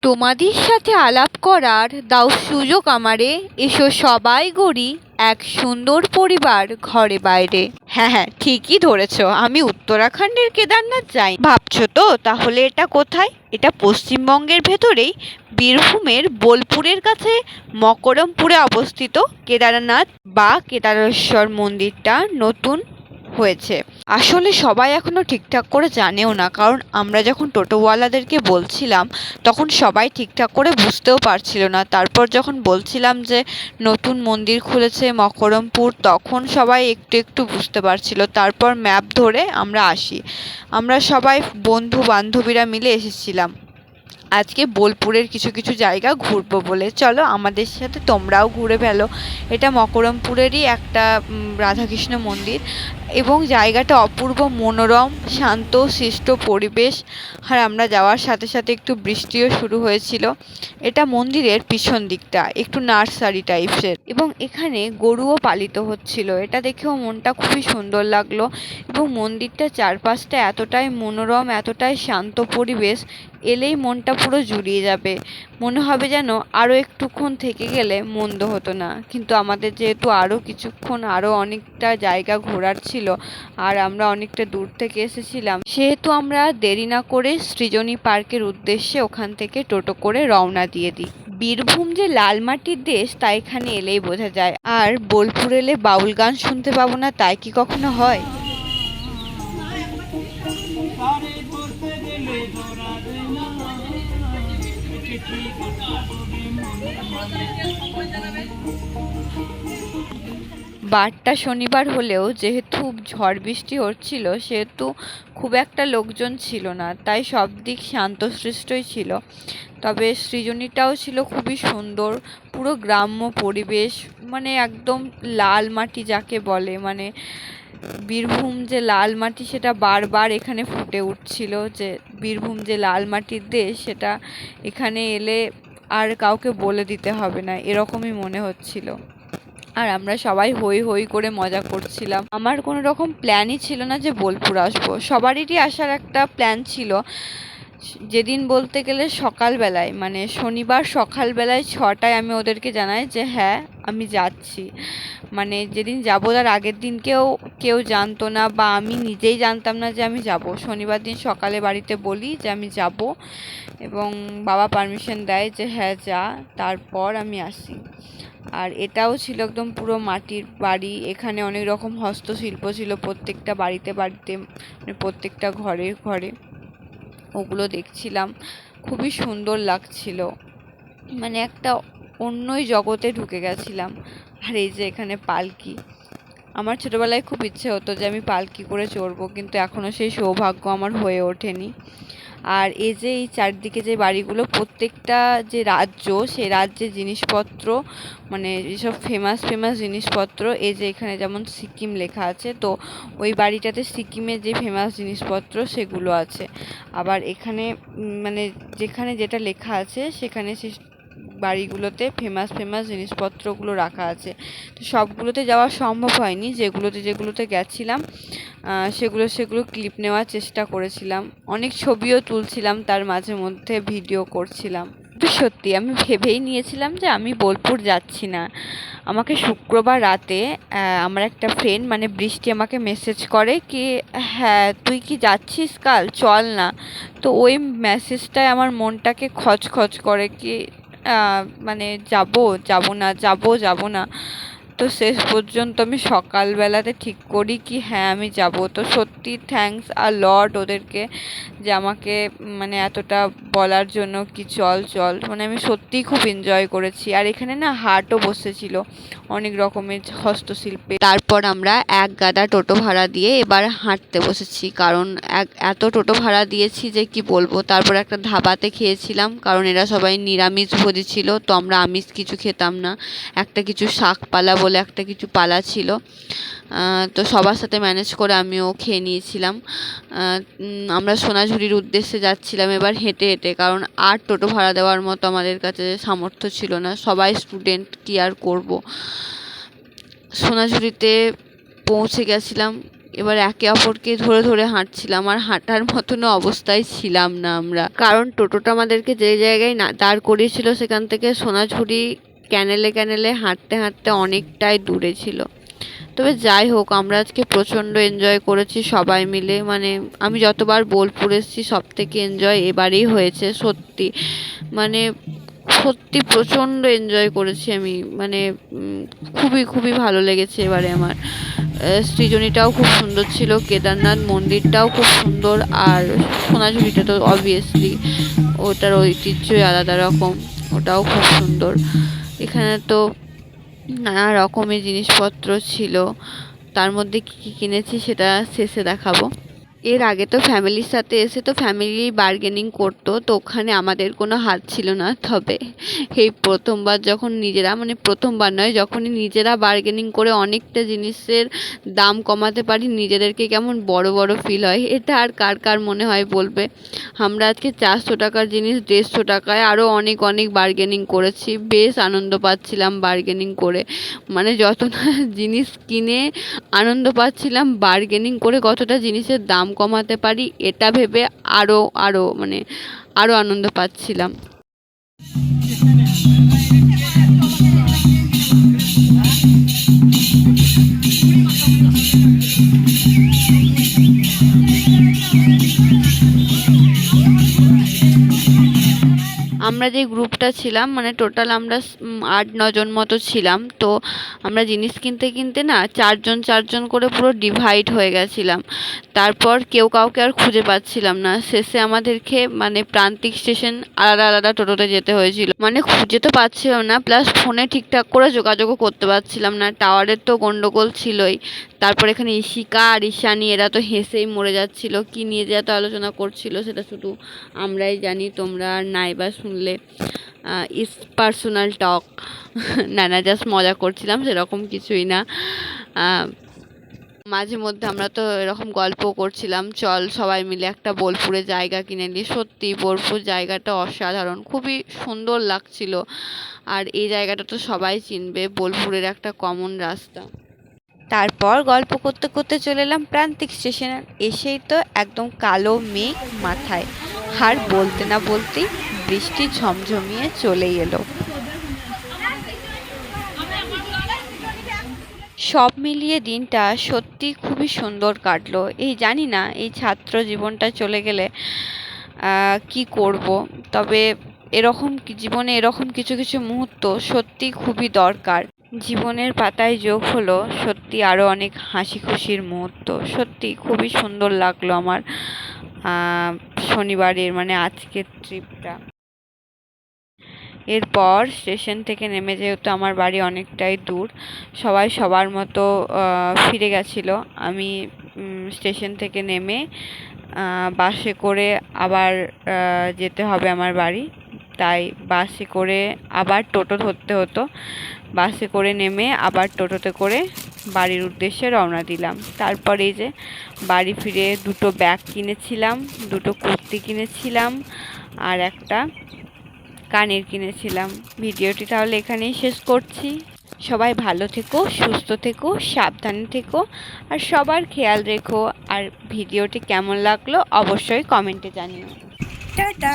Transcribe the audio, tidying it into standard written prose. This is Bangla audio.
তোমাদের সাথে আলাপ করার দাও সুযোগ আমারে, এসো সবাই গড়ি এক সুন্দর পরিবার ঘরে বাইরে। হ্যাঁ হ্যাঁ, ঠিকই ধরেছ, আমি উত্তরাখণ্ডের কেদারনাথ যাই। ভাবছো তো তাহলে এটা কোথায়? এটা পশ্চিমবঙ্গের ভেতরেই বীরভূমের বোলপুরের কাছে মকরমপুরে অবস্থিত কেদারনাথ বা কেদারেশ্বর মন্দিরটা নতুন হয়েছে। আসলে সবাই এখনো ঠিকঠাক করে জানেও না, কারণ আমরা যখন টোটোওয়ালাদেরকে বলছিলাম তখন সবাই ঠিকঠাক করে বুঝতেও পারছিল না। তারপর যখন বলছিলাম যে নতুন মন্দির খুলেছে মকরমপুর, তখন সবাই একটু একটু বুঝতে পারছিল। তারপর ম্যাপ ধরে আমরা আসি। আমরা সবাই বন্ধু বান্ধবীরা মিলে এসেছিলাম আজকে বোলপুরের কিছু কিছু জায়গা ঘুরবো বলে। চলো আমাদের সাথে তোমরাও ঘুরে ফেলো। এটা মকরমপুরেরই একটা রাধাকৃষ্ণ মন্দির, এবং জায়গাটা অপূর্ব মনোরম, শান্ত শিষ্ট পরিবেশ। আর আমরা যাওয়ার সাথে সাথে একটু বৃষ্টিও শুরু হয়েছিল। এটা মন্দিরের পিছন দিকটা একটু নার্সারি টাইপসের, এবং এখানে গরুও পালিত হচ্ছিল। এটা দেখেও মনটা খুবই সুন্দর লাগলো। এবং মন্দিরটা চারপাশটা এতটাই মনোরম, এতটাই শান্ত পরিবেশ, এলেই মনটা পুরো জুড়িয়ে যাবে। মনে হবে যেন আরও একটুক্ষণ থেকে গেলে মন্দ হতো না। কিন্তু আমাদের যেহেতু আরও কিছুক্ষণ, আরও অনেকটা জায়গা ঘোরার ছিল, আর আমরা অনেকটা দূর থেকে এসেছিলাম, সেহেতু আমরা দেরি না করে সৃজনী পার্কের উদ্দেশ্যে ওখান থেকে টোটো করে রওনা দিয়ে দিই। বীরভূম যে লাল মাটির দেশ তা এখানে এলেই বোঝা যায়। আর বোলপুর এলে বাউল গান শুনতে পাবো না, তাই কি কখনো হয়? বারটা শনিবার হলেও যেহেতু ঝড় বৃষ্টি হচ্ছিল, সেহেতু খুব একটা লোকজন ছিল না, তাই সব দিক শান্তশিষ্টই ছিল। তবে সৃজনীটাও ছিল খুবই সুন্দর, পুরো গ্রাম্য পরিবেশ, মানে একদম লাল মাটি যাকে বলে, মানে বীরভূম যে লাল মাটি সেটা বারবার এখানে ফুটে উঠছিল, যে বীরভূম যে লাল মাটির দেশ সেটা এখানে এলে আর কাউকে বলে দিতে হবে না, এরকমই মনে হচ্ছিল। আর আমরা সবাই হই হই করে মজা করছিলাম। আমার কোনো রকম প্ল্যানই ছিল না যে বোলপুর আসবো, সবারই আসার একটা প্ল্যান ছিল। যেদিন বলতে গেলে সকালবেলায়, মানে শনিবার সকালবেলায় 6টায় আমি ওদেরকে জানাই যে হ্যাঁ আমি যাচ্ছি। মানে যেদিন যাবো তার আগের দিন কেউ জানতো না, বা আমি নিজেই জানতাম না যে আমি যাব। শনিবার দিন সকালে বাড়িতে বলি যে আমি যাব, এবং বাবা পারমিশন দেয় যে হ্যাঁ যা, তারপর আমি আসি। আর এটাও ছিল একদম পুরো মাটির বাড়ি। এখানে অনেক রকম হস্তশিল্প ছিল প্রত্যেকটা বাড়িতে বাড়িতে, মানে প্রত্যেকটা ঘরে ঘরে। ওগুলো দেখছিলাম, খুবই সুন্দর লাগছিল, মানে একটা অন্যই জগতে ঢুকে গেছিলাম। আর এই যে এখানে পালকি, আমার ছোটোবেলায় খুব ইচ্ছে হতো যে আমি পালকি করে চড়বো, কিন্তু এখনও সেই সৌভাগ্য আমার হয়ে ওঠেনি। আর এই যে এই চারদিকে যে বাড়িগুলো, প্রত্যেকটা যে রাজ্য, সেই রাজ্যের জিনিসপত্র, মানে যেসব ফেমাস ফেমাস জিনিসপত্র, এই যে এখানে যেমন সিকিম লেখা আছে, তো ওই বাড়িটাতে সিকিমের যে ফেমাস জিনিসপত্র সেগুলো আছে। আবার এখানে মানে যেখানে যেটা লেখা আছে সেখানে সে বাড়িগুলোতে ফেমাস ফেমাস জিনিসপত্রগুলো রাখা আছে। তো সবগুলোতে যাওয়া সম্ভব হয়নি, যেগুলোতে গেছিলাম সেগুলো ক্লিপ নেওয়ার চেষ্টা করেছিলাম, অনেক ছবিও তুলছিলাম, তার মাঝে মধ্যে ভিডিও করছিলাম। সত্যি আমি ভেবেই নিয়েছিলাম যে আমি বোলপুর যাচ্ছি না। আমাকে শুক্রবার রাতে আমার একটা ফ্রেন্ড, মানে বৃষ্টি, আমাকে মেসেজ করে কি হ্যাঁ তুই কি যাচ্ছিস কাল, চল না। তো ওই মেসেজটায় আমার মনটাকে খচখচ করে কি মানে যাব না। তো শেষ পর্যন্ত আমি সকালবেলাতে ঠিক করি কি হ্যাঁ আমি যাব। তো সত্যি থ্যাঙ্কস আ লট ওদেরকে, যে আমাকে মানে এতটা বলার জন্য কি চল চল, মানে আমি সত্যিই খুব এনজয় করেছি। আর এখানে না হাটও বসেছিল অনেক রকমের হস্তশিল্পে। তারপর আমরা এক গাদা টোটো ভাড়া দিয়ে এবার হাঁটতে বসেছি, কারণ এত টোটো ভাড়া দিয়েছি যে কি বলবো। তারপর একটা ধাবাতে খেয়েছিলাম, কারণ এরা সবাই নিরামিষ ভোজী ছিল, তো আমরা আমিষ কিছু খেতাম না। একটা কিছু শাকপালা বলে একটা কিছু পালা ছিল, তো সবার সাথে ম্যানেজ করে আমিও খেয়ে নিয়েছিলাম। আমরা সোনাঝুরির উদ্দেশ্যে যাচ্ছিলাম এবার হেঁটে হেঁটে, কারণ আর টোটো ভাড়া দেওয়ার মতো আমাদের কাছে সামর্থ্য ছিল না, সবাই স্টুডেন্ট, কি আর করব। সোনাঝুরিতে পৌঁছে গেছিলাম, এবার একে অপরকে ধরে ধরে হাঁটছিলাম, আর হাঁটার মতনও অবস্থায় ছিলাম না আমরা, কারণ টোটোটা আমাদেরকে যে জায়গায় না দাঁড় করিয়েছিল সেখান থেকে সোনাঝুরি ক্যানেলে ক্যানেলে হাঁটতে হাঁটতে অনেকটাই দূরে ছিল। তবে যাই হোক, আমরা আজকে প্রচণ্ড এনজয় করেছি সবাই মিলে। মানে আমি যতবার বোলপুর এসেছি সব থেকে এনজয় এবারেই হয়েছে সত্যি। মানে সত্যি প্রচণ্ড এনজয় করেছি আমি। মানে খুবই খুবই ভালো লেগেছে এবারে আমার। সৃজনীটাও খুব সুন্দর ছিল, কেদারনাথ মন্দিরটাও খুব সুন্দর, আর সোনাঝুরিটা তো অবভিয়াসলি ওটার ঐতিহ্যই আলাদা রকম, ওটাও খুব সুন্দর। এখানে তো নানা রকমের জিনিসপত্র ছিল, তার মধ্যে কী কী কিনেছি সেটা শেষে দেখাবো। এর আগে তো ফ্যামিলির সাথে এসে তো ফ্যামিলি বার্গেনিং করতো, তো ওখানে আমাদের কোনো হাত ছিল না। তবে এই প্রথমবার যখন নিজেরা, মানে প্রথমবার নয়, যখনই নিজেরা বার্গেনিং করে অনেকটা জিনিসের দাম কমাতে পারি, নিজেদেরকে কেমন বড় বড় ফিল হয়। এটা আর কার কার মনে হয় বলবে। আমরা আজকে 400 টাকার জিনিস 150 টাকায় আরও অনেক অনেক বার্গেনিং করেছি, বেশ আনন্দ পাচ্ছিলাম বার্গেনিং করে। মানে যত না জিনিস কিনে আনন্দ পাচ্ছিলাম, বার্গেনিং করে কতটা জিনিসের দাম কমাতে পারি এটা ভেবে আরও আরও মানে আরও আনন্দ পাচ্ছিলাম। আমরা যে গ্রুপটা ছিলাম, মানে টোটাল আমরা 8-9 জন মতো ছিলাম। তো আমরা জিনিস কিনতে কিনতে না 4 জন করে পুরো ডিভাইড হয়ে গেছিলাম। তারপর কেউ কাউকে আর খুঁজে পাচ্ছিলাম না। শেষে আমাদেরকে মানে প্রান্তিক স্টেশন আলাদা আলাদা টোটোতে যেতে হয়েছিল। মানে খুঁজে তো পাচ্ছিলাম না, প্লাস ফোনে ঠিকঠাক করে যোগাযোগও করতে পারছিলাম না, টাওয়ারের তো গন্ডগোল ছিলই। তারপর এখানে ইশিকা আর ঈশানী এরা তো হেসেই মরে যাচ্ছিল, কি নিয়ে যে এত আলোচনা করছিল সেটা শুধু আমরাই জানি, তোমরা আর নাই বা শুনলে। ইস পার্সোনাল টক। না না, জাস্ট মজা করছিলাম, সেরকম কিছুই না। মাঝে মধ্যে আমরা তো এরকম গল্প করছিলাম, চল সবাই মিলে একটা বোলপুরে জায়গা কিনে নিই। সত্যি বোলপুর জায়গাটা অসাধারণ, খুবই সুন্দর লাগছিল। আর এই জায়গাটা তো সবাই চিনবে, বোলপুরের একটা কমন রাস্তা। তারপর গল্প করতে করতে চলে এলাম প্রান্তিক স্টেশনে। এসেই তো একদম কালো মেঘ মাথায়, আর বলতে না বলতেই বৃষ্টি ঝমঝমিয়ে চলেই এলো। সব মিলিয়ে দিনটা সত্যি খুবই সুন্দর কাটলো। এই জানি না এই ছাত্র জীবনটা চলে গেলে কি করব, তবে এরকম জীবনে এরকম কিছু কিছু মুহূর্ত সত্যি খুবই দরকার। জীবনের পাতায় যোগ হলো সত্যি আরও অনেক হাসি খুশির মুহূর্ত। সত্যি খুবই সুন্দর লাগলো আমার শনিবারের মানে আজকের ট্রিপটা। এরপর স্টেশন থেকে নেমে, যেহেতু আমার বাড়ি অনেকটাই দূর, সবাই সবার মতো ফিরে গেছিলো। আমি স্টেশন থেকে নেমে বাসে করে আবার যেতে হবে আমার বাড়ি, তাই বাসে করে আবার টোটো ধরতে হতো। বাসে করে নেমে আবার টোটোতে করে বাড়ির উদ্দেশ্যে রওনা দিলাম। তারপর এই যে বাড়ি ফিরে 2টো ব্যাগ কিনেছিলাম, 2টো কুর্তি কিনেছিলাম, আর একটা কানের কিনেছিলাম। ভিডিওটি তাহলে এখানেই শেষ করছি। সবাই ভালো থেকো, সুস্থ থেকো, সাবধানে থেকো, আর সবার খেয়াল রেখো। আর ভিডিওটি কেমন লাগলো অবশ্যই কমেন্টে জানিও। টাটা।